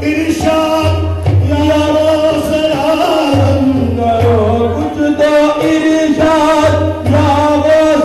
इरशाद या वो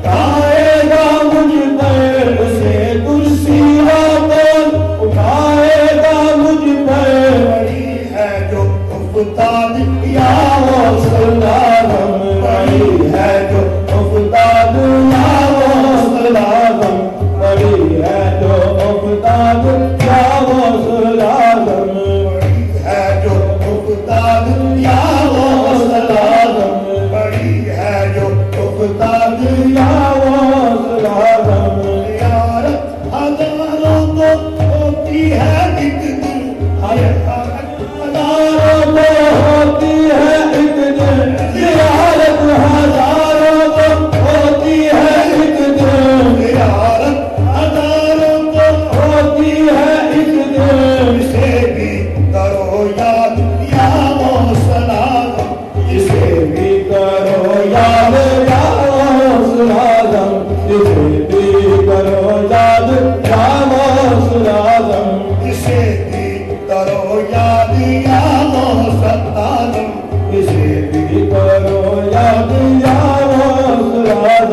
उठाएगा मुझ पर उसे कुर्सी कौन उठाएगा मुझ पर बड़ी है जो उफ्ताद या सलाम बड़ी है जो उफ्ताद या सलाम बड़ी है जो उफ्ताद या सलाम बड़ी है जो उफ्ताद या सलाम बड़ी है जो उफ्ताद या सलाम यार हजारों को होती है एक दिन हजारों को होती है एक दिन ज़ियारत हजारों को होती है एक दिन ज़ियारत हजारों को होती है एक दिन इसे भी करो याद या सलाम इसे भी करो याद या सलाम इसे भी करो याद या सलाम इसे भी करो याद या सलाम इसे भी करो याद या सलाम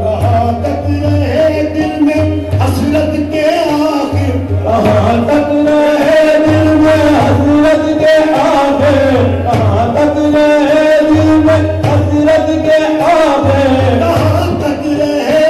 कहाँ तक रहे दिल में हसरत के आखिर कहाँ तक रहे दिल में हसरत के आखिर कहाँ तक रहे दिल में हसरत के आखिर कहाँ तक रहे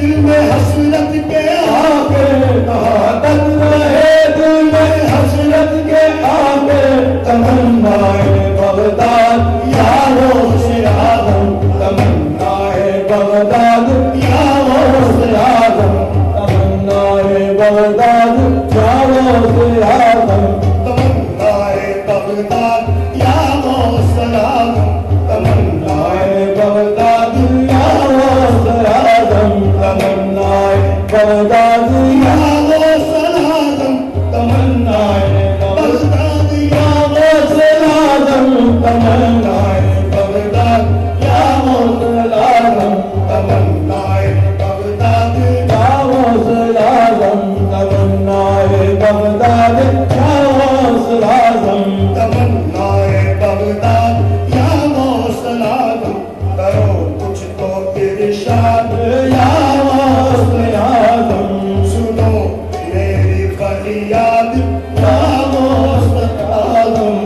दिल में हसरत के आखिर कहाँ तक रहे दिल में हसरत के आखिर तमन्नाए बगदाद या गौसे आज़म तमन्नाए बगदाद या गौसे आज़म तमन्नाए बगदाद या गौसे आज़म तमन्नाए बगदाद या गौसे आज़म तमन्नाए बगदाद या गौसे आज़म तमन्नाए बगदाद या गौसे आज़म तमन्नाए बगदाद या गौसे आज़म तमन्नाए बगदाद या गौसे आज़म तमन्नाए बगदाद या गौसे आज़म तमन्नाए बगदाद या गौसे आज़म तमन्नाए बगदाद या गौसे आज़म करो कुछ तो इरशाद या गौसे आज़म सुनो मेरी फरियाद या गौसे आज़म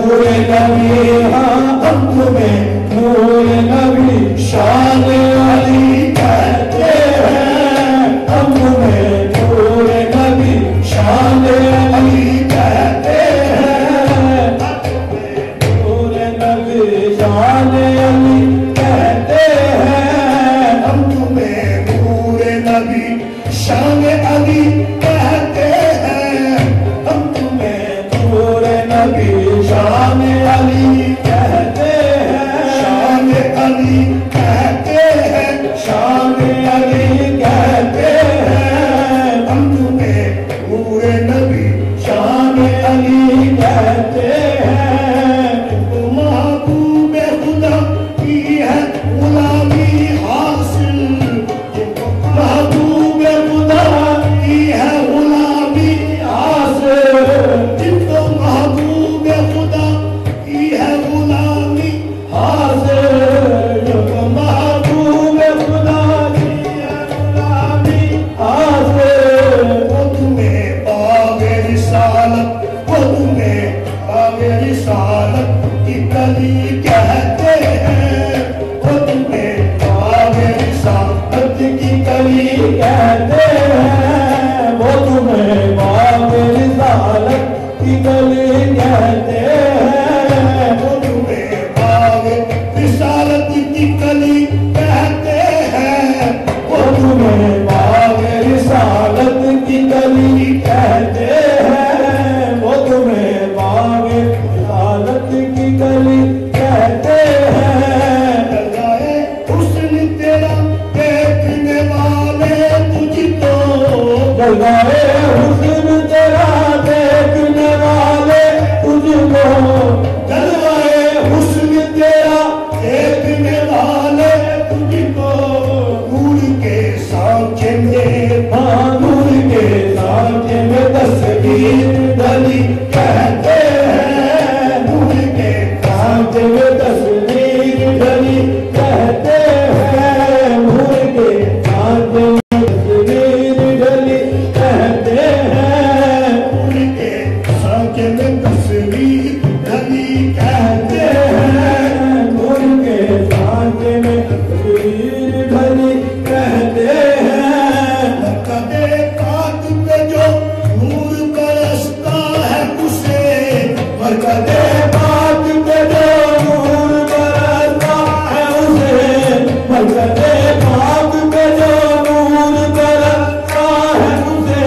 नूर नबी, हाँ हम तुम्हें नूर नबी शान अली कहते हैं, हम तुम्हें नूर नबी शान अली कहते हैं, नूर नबी शान अली कहते हैं, हम तुम्हें नूर नबी शान अली कहते हैं, हम तुम्हें नूर नबी शान अली कहते हैं, शान अली कहते हैं, शान अली कहते हैं, हम तुम्हें नूर नबी शान अली कहते हैं। तो महबूब खुदा की है गुलामी हासिल, महबूब खुदा की है गुलामी हासिल, जिनको महबूब खुदा की है गुलामी हासिल, जो महबूब खुदा की है गुलामी हासिल, वो तुम्हें बाग़ रिसालत, वो तुम्हें बाग़ रिसालत की कली कहते हैं, वो तुम्हें बाग़ रिसालत की कली कहते हैं, वो तुम्हें बाग़ रिसालत की कली कहते हैं, वो तुम्हें बाग़ रिसालत की कली कहते हैं, वो तुम्हें बाग़ रिसालत की कली कहते हैं, वो तुम्हें बाग़ रिसालत की कली कहते हैं। लगाए हुस्न तेरा देखने वाले तुझको, लगाए हुस्न तेरा देखने वाले तुझको, लगाए हुस्न तेरा देखने वाले तुझको, नूर के सांचे में, हाँ नूर के सांचे में तस्वीर ढली कहते हैं, नूर के सांचे में तस्वीर ढली कहते हैं, नूर के सांचे में तस्वीर ढली कहते हैं, नूर के सांचे में तस्वीर ढली कहते हैं, नूर के सांचे में तस्वीर ढली कहते हैं। कदे पाक पे जो नूर बरसता है उसे, मरकज़े पाक पे जो नूर बरसता है उसे, मरकज़े पाक पे जो नूर बरसता है उसे,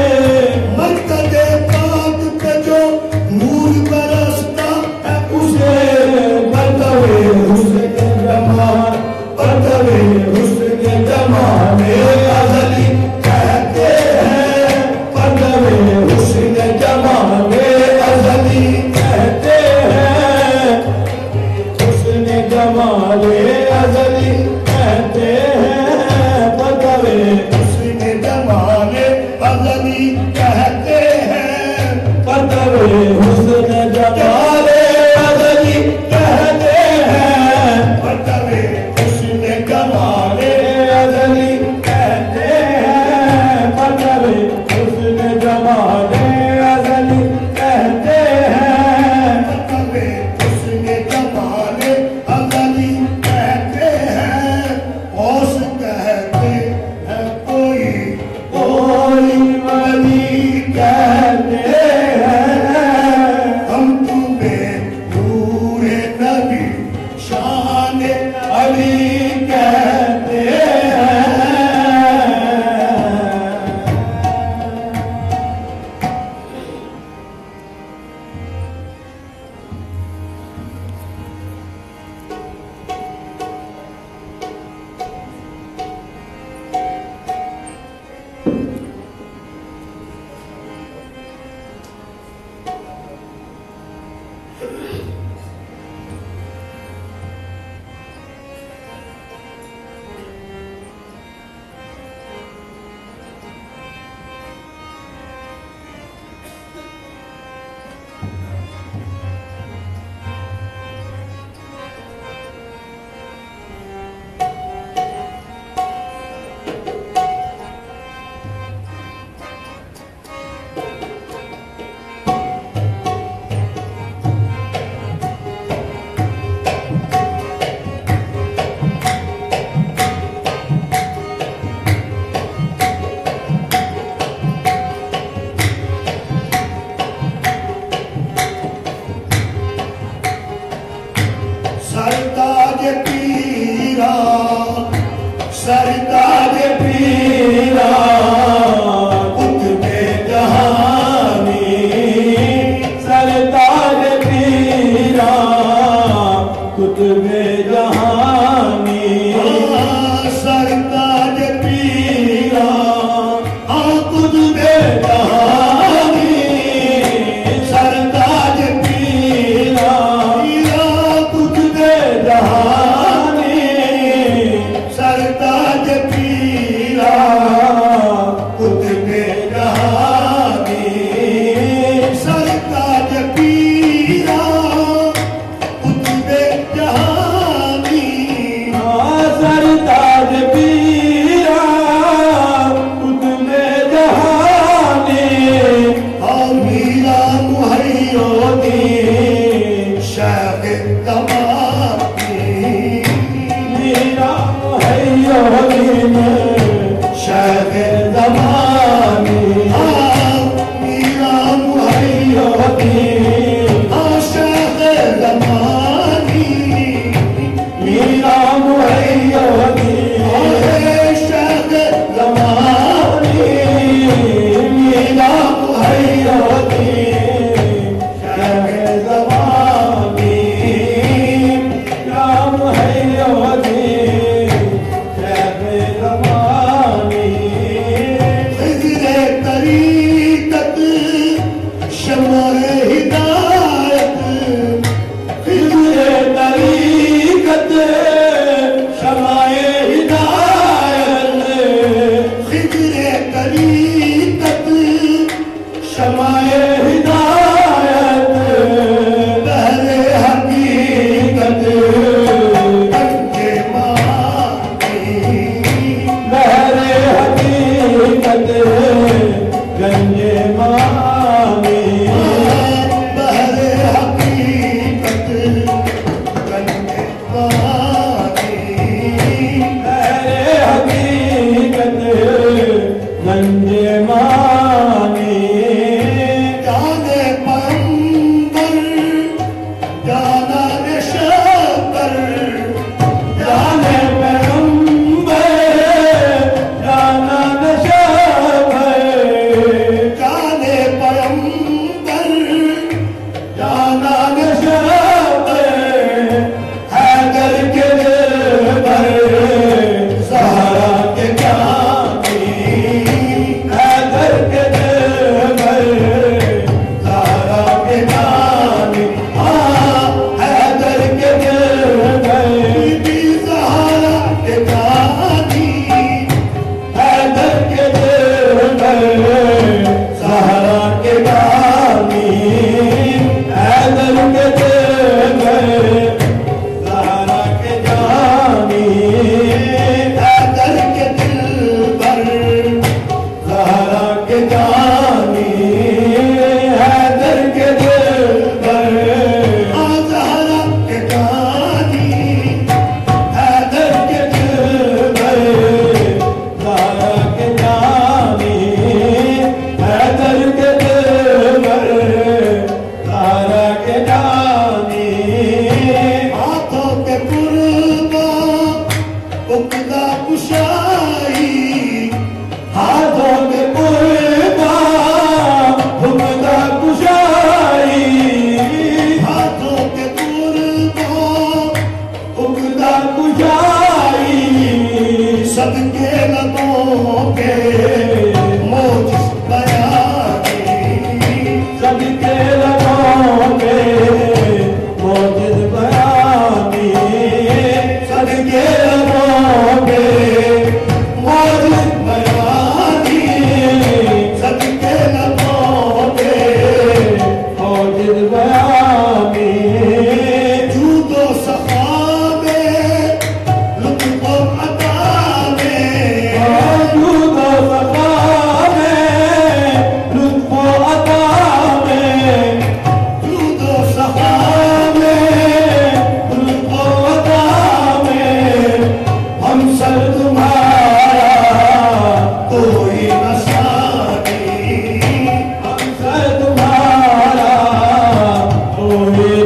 मरकज़े पाक पे जो नूर बरसता है उसे बरतवे हुस्न जमाल, बरतवे हुस्न जमाने अज़ली कहते हैं, बरतवे हुस्न जमाने अज़ली कहते हैं,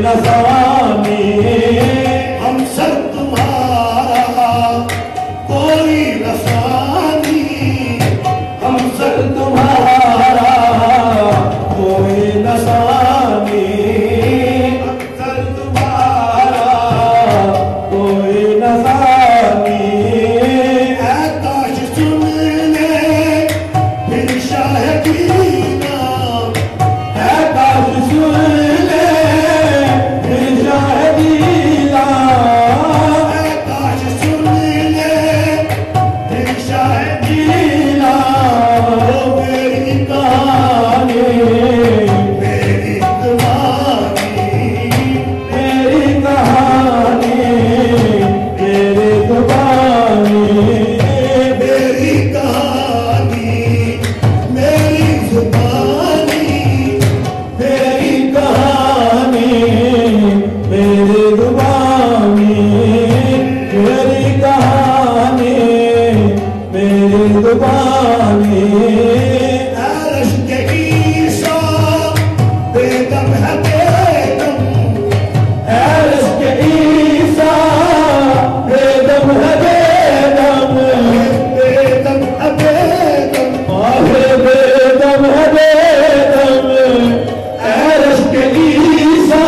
नसानी हम सब तुम्हारा कोई नसानी हम सब तुम्हारा कोई नसानी हम सब तुम्हारा कोई नसानी आकाश सुन ले फिर शाहदीना आकाश सुन ले फिर शाहदीना आकाश सुन ले फिर शाहदीना ओ मेरी कहानी मेरी कहानी मेरी कहानी तेरे जुबानी मेरी कहानी मेरी जुबानी मेरी कहानी मेरी जुबानी मेरी कहानी मेरी जुबानी अर्श के ईसा बेदम है बेदम ऐश के ईसा बेदम है बेदम बेदम है बेदम आहे बेदम है बेदम ऐश के ईसा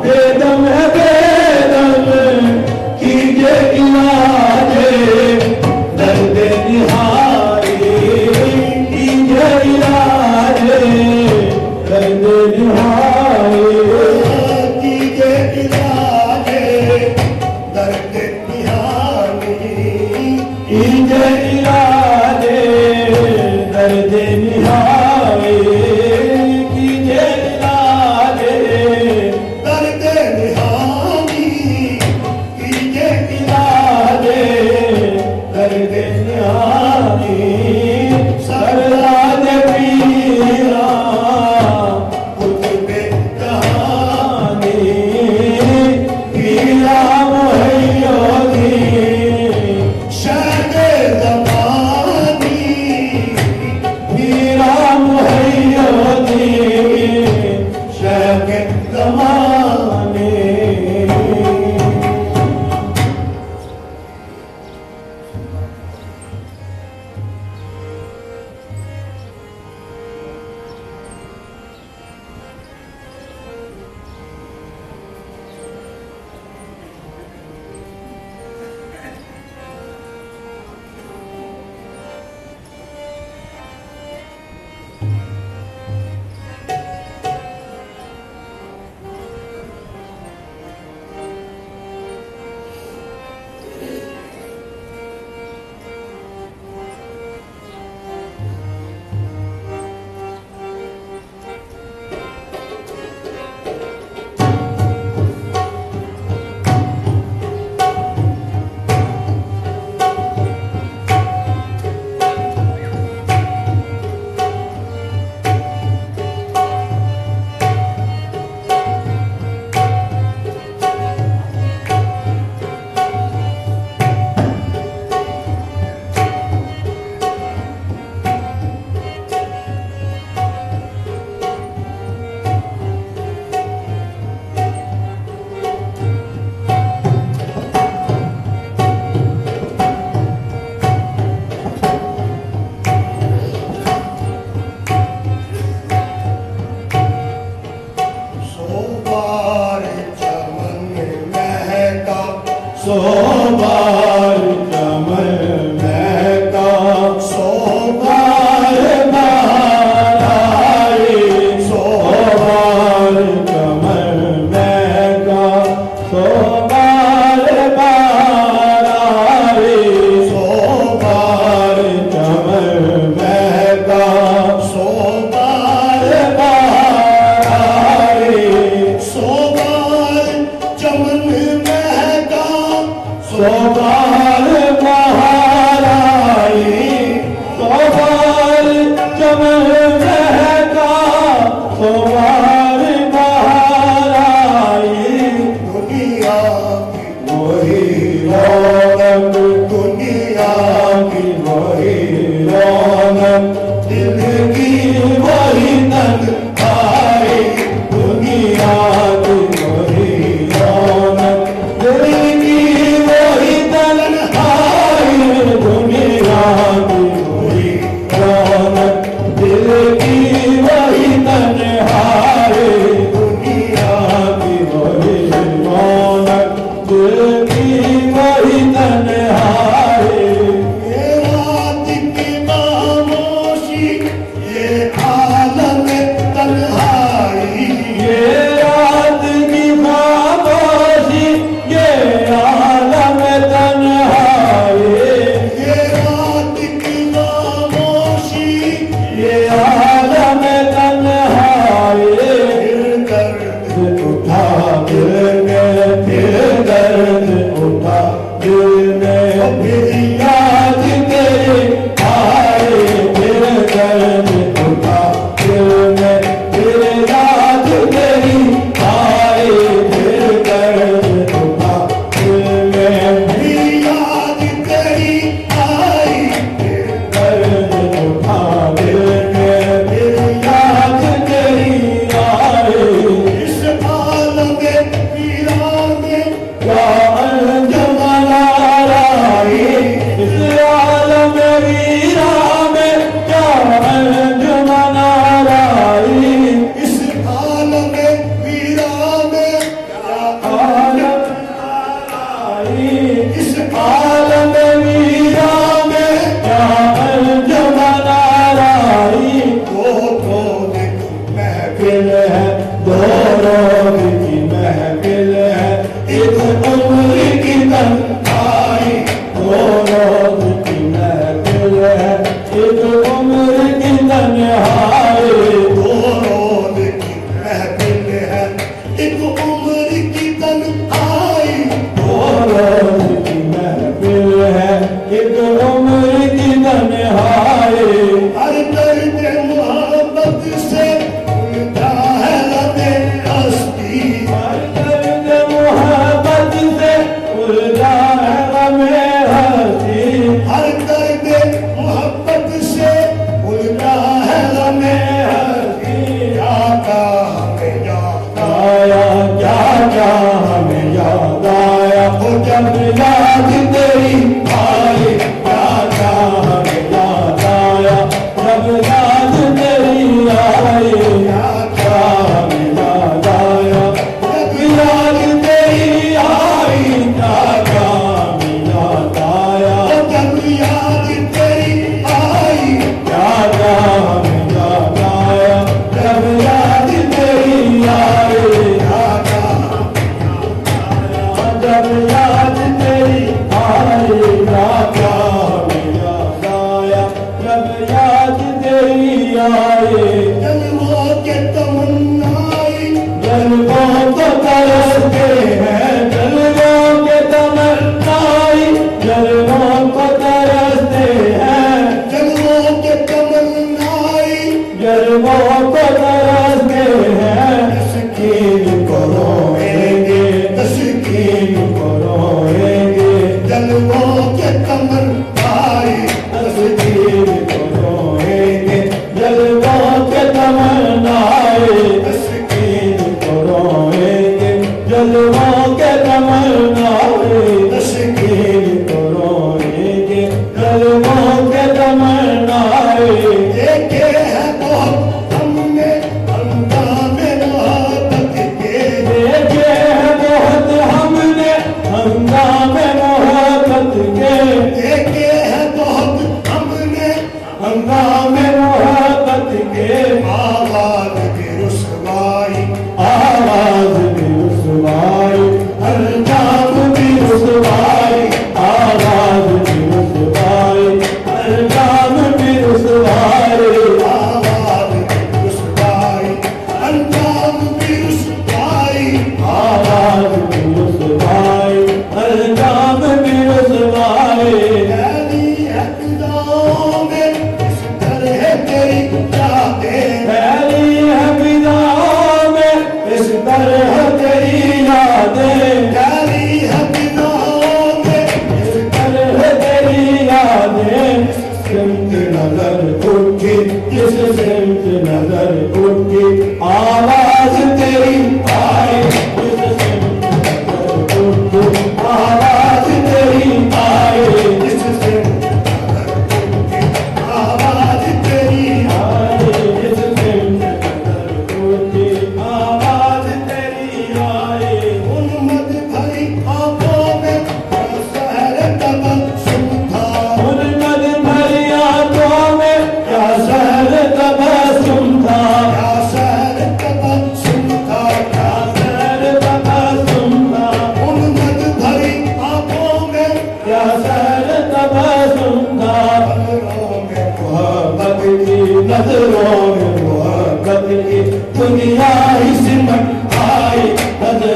बेदम है बेदम कीजिए इलाज दर्द निहारी कीजिए इलाज दर्द निहारी कीजिए इलाज दर्द निहारी कीजिए इलाज दर्द निहारी कीजिए इलाज दर्द निहारी कीजिए इलाज दर्द निहारी सरदार पीरा कुतुबे कहानी पीरा मोहयोगी शादे ज़मानी पीरा मोहयोगी शके ज़माने सोबार चमन महका सो बार चमन महका सो बार बार आए सो बार चमन महका सो बार बार आए सो बार चमन महका सो बार बार आए सोबार चमन महका सो बार बार आए सो बार चमन महका सो बार बार आए दुनिया की वही रौनक दुनिया की वही रौनक दिल की वही तन्हाई दुनिया की दिल में फिर दर्द उठा दिल में फिर याद तेरी आए फिर दर्द उठा दिल में फिर याद तेरी आए फिर दर्द उठा दिल में फिर याद तेरी आई फिर दर्द उठा दिल में फिर याद तेरी आए इस आलम वीरान में क्या अंजुम नाराई इस आलम वीरा में क्या अंजुम नाराई इस आलम वीरान में आलम नाराई इस आलम वीरा में क्या अंजुम नाराई को तो देखो महफिल है दो रोज की महफिल है एक उम्र की तन्हाई दो रोज की महफिल है एक उम्र की तन्हाई दो रोज की महफिल है एक उम्र की तन्हाई दो रोज की महफिल है एक उम्र की तन्हाई हर दर्द मोहब्बत से उलझा है लबे हस्ती हर दर्द मोहब्बत से उलझा है गमे हंसी हर दर्द मोहब्बत से उलझा है लबे हस्ती आता हमें याद आया क्या क्या हमें याद आया हो जब याद तेरी आई क्या क्या हमें याद आया जब याद तेरी आई क्या क्या हमें याद आया जब याद तेरी आई क्या क्या हमें याद आया जब याद तेरी आई क्या क्या हमें याद आया जब याद तेरी आई जब याद तेरी आई क्या क्या हमें याद आया जब याद तेरी आई जलवों के तमन्नाई जलवों को तरसते हैं जलवों के तमन्नाई जलवों को तरसते हैं जलवों के तमन्नाई जलवों को तरसते हैं तस्कीन को रोएंगे तस्कीन को रोएंगे जलवों के तमन्नाई तस्कीन को रोएंगे जलवों के तमन्नाए तस्कीन को रोएंगे जलवों के तमन्नाए तस्कीन को रोएंगे जलवों के तमन्नाए देखे हैं बहुत हमने हंगामे मोहब्बत के देखे हैं बहुत हमने हंगामे मोहब्बत के देखे हैं बहुत हमने हंगामे मोहब्बत के आवाज की रुसवाई आवाज भी रुसवाई हर जाम भी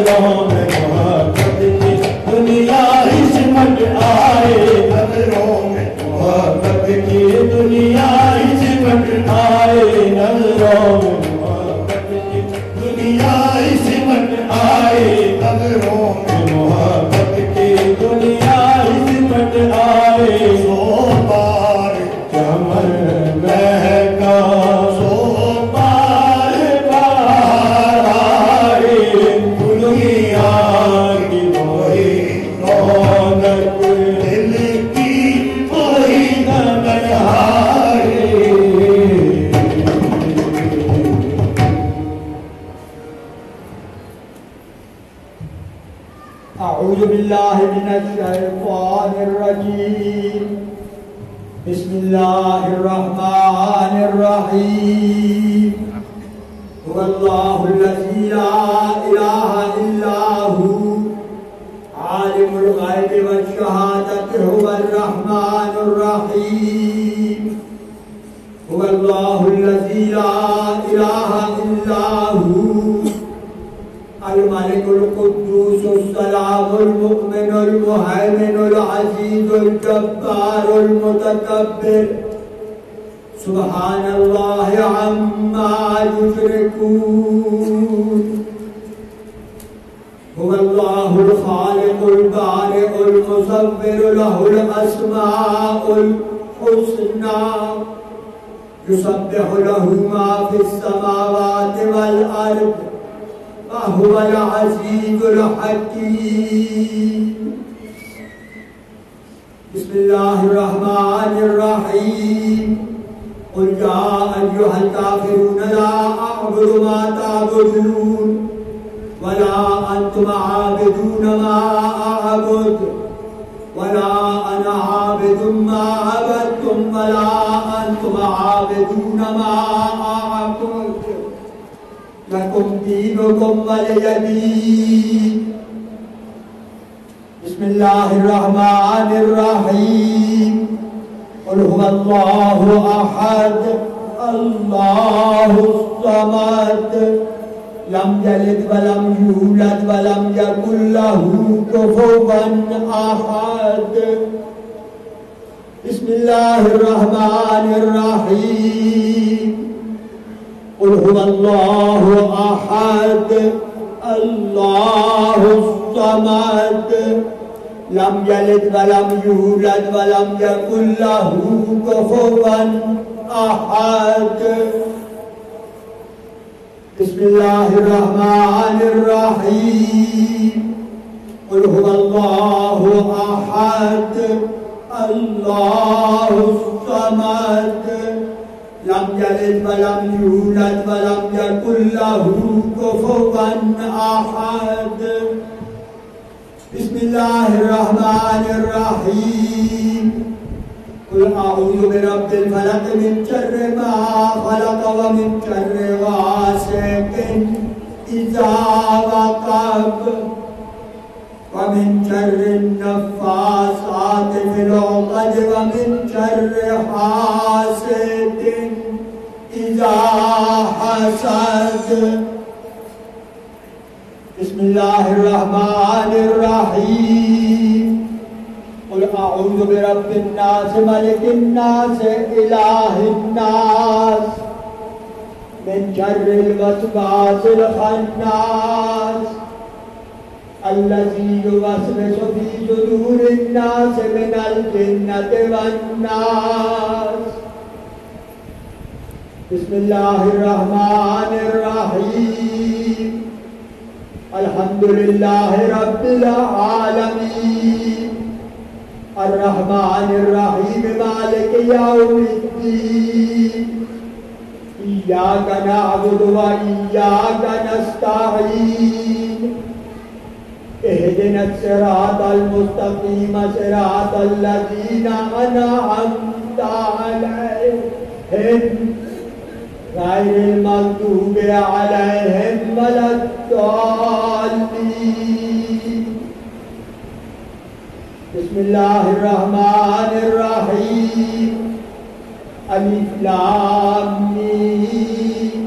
नजरों में मोहब्बत की दुनिया ही सिमट आए, नजरों में मोहब्बत की दुनिया ही सिमट आए, नजरों में मोहब्बत की दुनिया ही सिमट आए, नजरों में मोहब्बत की दुनिया ही सिमट आए। सो बार चमन महका, सो बार बाहर आए, दुनिया की वही रौनक, दिल की वही ननहारे। अऊज़ु बिल्लाहि मिनश शैतानिर रजीम। बिस्मिल्लाहिर रहमानिर रहीम। हुवल्लाहुल्लज़ी ला इलाहा इल्ला हु आलिमुल ग़ैबि वश्शहादति हुवल रहमानुर रहीम। हुवल्लाहुल्लज़ी ला इलाहा इल्ला हु अल-मलिकुल कुद्दूसुस सलामुल मुमिनुल मुहैमिनुल अज़ीज़ुल जब्बारुल मुतकब्बिर। सुब्हानल्लाहि अम्मा युश्रिकून। हुवल्लाहुल खालिकुल बारिउल मुसव्विरु लहुल अस्माउल हुस्ना। युसब्बिहु लहु मा फिस समावाति वल अर्द वहुवल अज़ीज़ुल हकीम। बिस्मिल्लाहिर रहमानिर रहीम। क़ुल या अय्युहल काफ़िरून ला अअबुदु मा तअबुदून वला अंतुम आबिदून मा अअबुदु वला अना आबिदुम मा अबदतुम वला अंतुम आबिदून मा अअबुदु लकुम दीनुकुम वलिय दीन। बिस्मिल्लाहिर रहमानिर रहीम। क़ुल हुवल्लाहु अहद अल्लाहुस समद लम यलिद वलम यूलद वलम यकुल लहू कुफुवन अहद। बिस्मिल्लाहिर रहमानिर रहीम। क़ुल हुवल्लाहु अहद अल्लाहुस समद लम यलिद वलम यूलद वलम यकुल लहू कुफुवन अहद। बिस्मिल्लाहिर रहमानिर रहीम। क़ुल हुवल्लाहु अहद अल्लाहुस समद लम यलिद वलम यूलद वलम यकुल लहू कुफुवन अहद। बिस्मिल्लाहिर रहमानिर रहीम। क़ुल अऊज़ु बिरब्बिल फलक मिन शर्रि मा खलक़ व मिन शर्रि गासिकिन इज़ा वक़ब व मिन शर्रि नफ़्फ़ासाति फ़िल उक़द व मिन शर्रि हासिदिन इज़ा हसद। बिस्मिल्लाहिर रहमानिर रहीम। क़ुल अऊज़ु बिरब्बिन नास मलिकिन नास इलाहिन नास मिन शर्रिल वसवासिल खन्नास अल्लज़ी युवस्विसु फ़ी सुदूरिन नास मिनल जिन्नति वन नास। बिस्मिल्लाहिर रहमानिर रहीम। अल्हम्दुलिल्लाहि रब्बिल आलमीन अर्रहमानिर रहीम मालिकि यौमिद्दीन इय्याका नअबुदु व इय्याका नस्तईन इहदिनस सिरातल मुस्तकीम सिरातल लज़ीना अनअमता अलैहिम गैरिल मग़दूबि अलैहिम वलद्दाल्लीन। बिस्मिल्लाहिर रहमानिर रहीम। अलिफ लाम मीम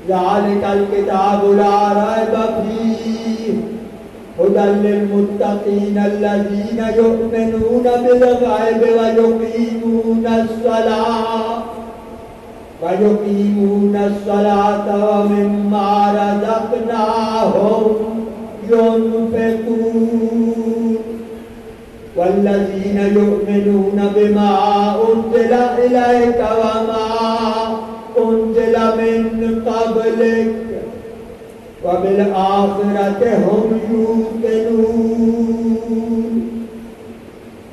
ज़ालिकल किताबु ला रैब फीह हुदल लिलमुत्तकीन अल्लज़ीना युमिनूना बिल ग़ैब व युक़ीमूना अस्सलात व मिम्मा रज़क़नाहुम युनफ़िक़ून वल्लज़ीना युमिनूना बिमा उन्ज़िला इलैका व मा उन्ज़िला मिन क़ब्लिक व बिल आखिरति हुम यूक़िनून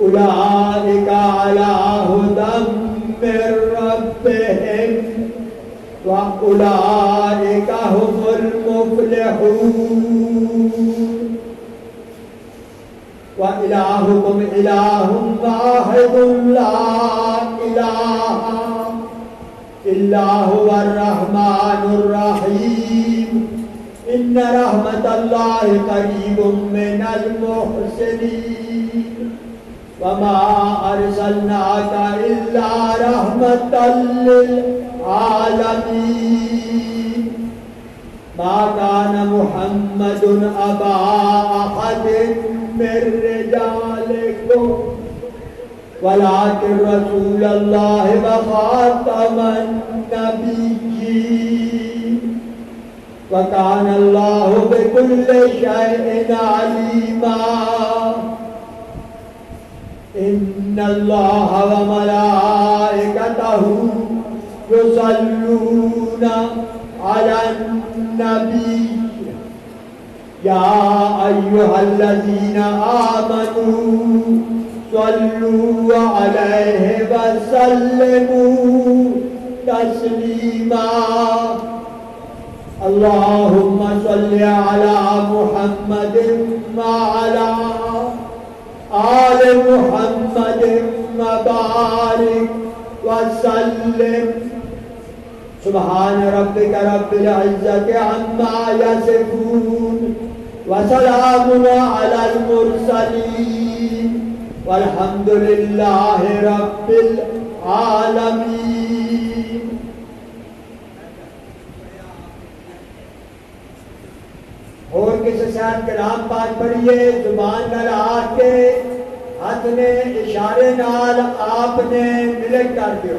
उलाइका अला हुदम मिर रब्बिहिम व उलाइका हुमुल मुफ़्लिहून व इलाहुकुम इलाहुन वाहिदुन ला इलाहा इल्ला हुवर रहमानुर रहीम इन्न रहमतल्लाहि करीबुम मिनल मुहसिनीन वमा अरसलनाका इल्ला रहमतल लिल आलमीन मा कान मुहम्मदुन अबा अहदिन मिर रिजालिकुम वलाकिन रसूलल्लाहि व खातमन नबिय्यीन व कान अल्लाहु बिकुल्लि शैइन अलीमा इन्नल्लाहा व मलाइकतहु युसल्लूना अलन नबी या अय्युहल्लज़ीना आमनू सल्लू अलैहि व सल्लिमू तस्लीमा अल्लाहुम्मा सल्लि अला मुहम्मदिन व अला आलि मुहम्मदिन व बारिक व सल्लिम सुब्हान रब्बिका रब्बिल इज्जति अम्मा यसिफून व सलामुन अलल मुरसलीन वल्हम्दुलिल्लाहि रब्बिल आलमीन। और किसी साथ कलाम पाठ पढ़िए जुबान नाल आके हाथ ने इशारे नाल आपने मिलक कर दियो।